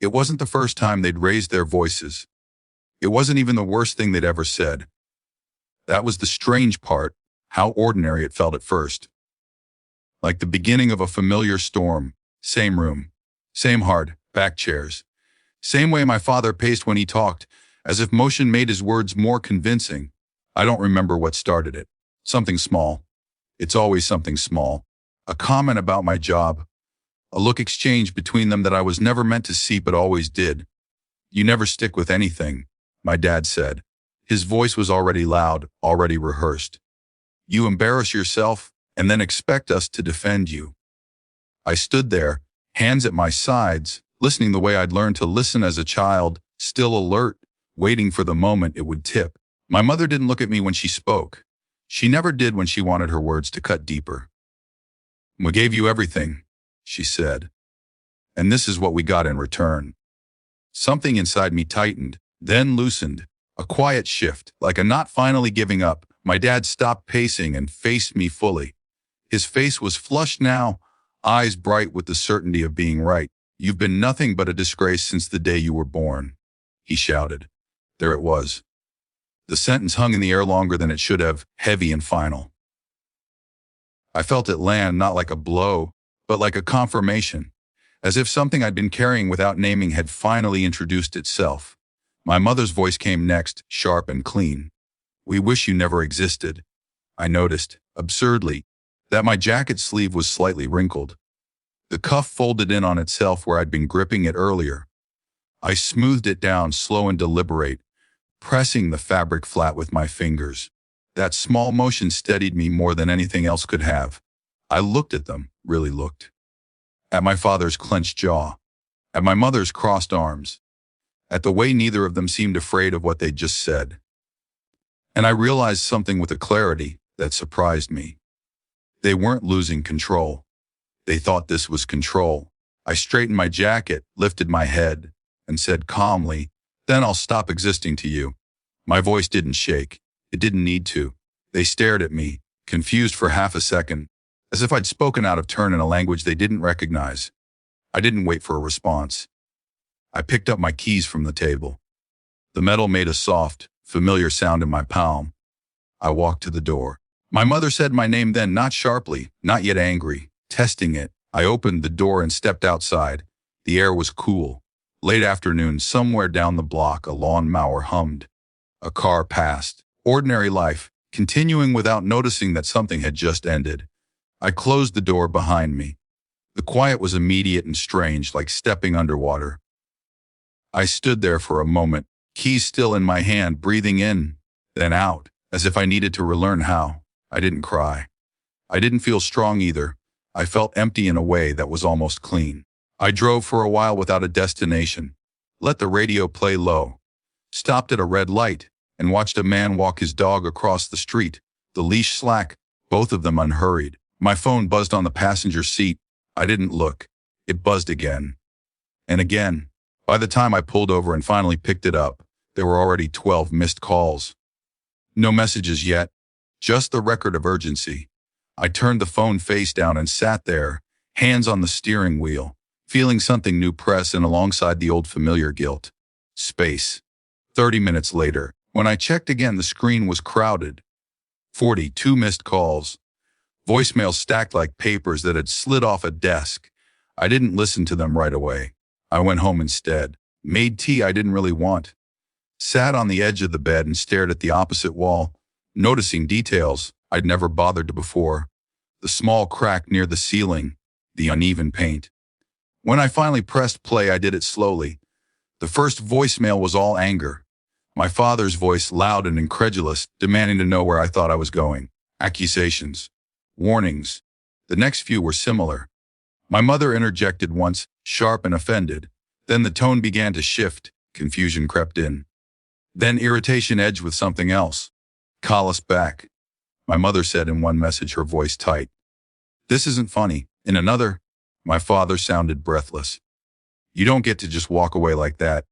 It wasn't the first time they'd raised their voices. It wasn't even the worst thing they'd ever said. That was the strange part, how ordinary it felt at first. Like the beginning of a familiar storm. Same room. Same hard, back chairs. Same way my father paced when he talked, as if motion made his words more convincing. I don't remember what started it. Something small. It's always something small. A comment about my job. A look exchanged between them that I was never meant to see but always did. You never stick with anything, my dad said. His voice was already loud, already rehearsed. You embarrass yourself and then expect us to defend you. I stood there, hands at my sides, listening the way I'd learned to listen as a child, still alert, waiting for the moment it would tip. My mother didn't look at me when she spoke. She never did when she wanted her words to cut deeper. We gave you everything, she said. And this is what we got in return. Something inside me tightened, then loosened. A quiet shift, like a not finally giving up. My dad stopped pacing and faced me fully. His face was flushed now, eyes bright with the certainty of being right. You've been nothing but a disgrace since the day you were born, he shouted. There it was. The sentence hung in the air longer than it should have, heavy and final. I felt it land not like a blow, but like a confirmation, as if something I'd been carrying without naming had finally introduced itself. My mother's voice came next, sharp and clean. We wish you never existed. I noticed, absurdly, that my jacket sleeve was slightly wrinkled. The cuff folded in on itself where I'd been gripping it earlier. I smoothed it down, slow and deliberate, pressing the fabric flat with my fingers. That small motion steadied me more than anything else could have. I looked at them, really looked. At my father's clenched jaw. At my mother's crossed arms. At the way neither of them seemed afraid of what they'd just said. And I realized something with a clarity that surprised me. They weren't losing control. They thought this was control. I straightened my jacket, lifted my head, and said calmly, "Then I'll stop existing to you." My voice didn't shake. It didn't need to. They stared at me, confused for half a second, as if I'd spoken out of turn in a language they didn't recognize. I didn't wait for a response. I picked up my keys from the table. The metal made a soft, familiar sound in my palm. I walked to the door. My mother said my name then, not sharply, not yet angry, testing it. I opened the door and stepped outside. The air was cool. Late afternoon, somewhere down the block, a lawnmower hummed. A car passed. Ordinary life, continuing without noticing that something had just ended. I closed the door behind me. The quiet was immediate and strange, like stepping underwater. I stood there for a moment, keys still in my hand, breathing in, then out, as if I needed to relearn how. I didn't cry. I didn't feel strong either. I felt empty in a way that was almost clean. I drove for a while without a destination. Let the radio play low. Stopped at a red light and watched a man walk his dog across the street, the leash slack, both of them unhurried. My phone buzzed on the passenger seat. I didn't look. It buzzed again. And again. By the time I pulled over and finally picked it up, there were already 12 missed calls. No messages yet, just the record of urgency. I turned the phone face down and sat there, hands on the steering wheel, feeling something new press in alongside the old familiar guilt. Space. 30 minutes later, when I checked again, the screen was crowded. 42 missed calls. Voicemails stacked like papers that had slid off a desk. I didn't listen to them right away. I went home instead, made tea I didn't really want, sat on the edge of the bed and stared at the opposite wall, noticing details I'd never bothered to before. The small crack near the ceiling, the uneven paint. When I finally pressed play, I did it slowly. The first voicemail was all anger. My father's voice, loud and incredulous, demanding to know where I thought I was going. Accusations. Warnings. The next few were similar. My mother interjected once, sharp and offended. Then the tone began to shift. Confusion crept in. Then irritation edged with something else. Call us back, my mother said in one message, her voice tight. This isn't funny. In another, my father sounded breathless. You don't get to just walk away like that.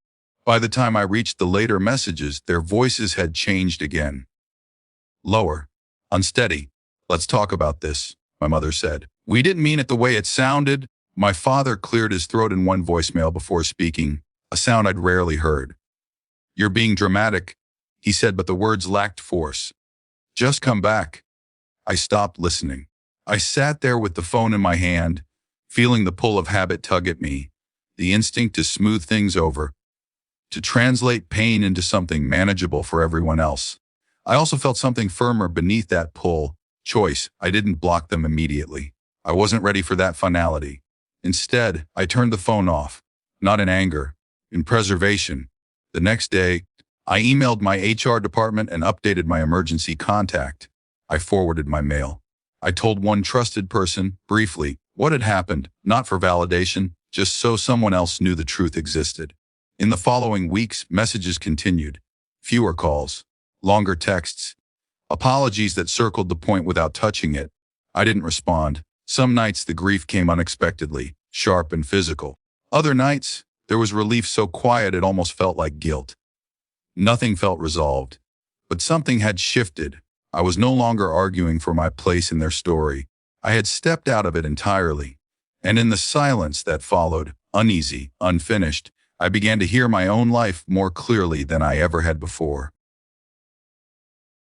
By the time I reached the later messages, their voices had changed again. Lower. Unsteady. Let's talk about this, my mother said. We didn't mean it the way it sounded. My father cleared his throat in one voicemail before speaking, a sound I'd rarely heard. "You're being dramatic," he said, but the words lacked force. "Just come back." I stopped listening. I sat there with the phone in my hand, feeling the pull of habit tug at me, the instinct to smooth things over, to translate pain into something manageable for everyone else. I also felt something firmer beneath that pull, choice. I didn't block them immediately. I wasn't ready for that finality. Instead, I turned the phone off, not in anger, in preservation. The next day, I emailed my HR department and updated my emergency contact. I forwarded my mail. I told one trusted person, briefly, what had happened, not for validation, just so someone else knew the truth existed. In the following weeks, messages continued. Fewer calls, longer texts, apologies that circled the point without touching it. I didn't respond. Some nights the grief came unexpectedly, sharp and physical. Other nights, there was relief so quiet it almost felt like guilt. Nothing felt resolved, but something had shifted. I was no longer arguing for my place in their story. I had stepped out of it entirely. And in the silence that followed, uneasy, unfinished, I began to hear my own life more clearly than I ever had before.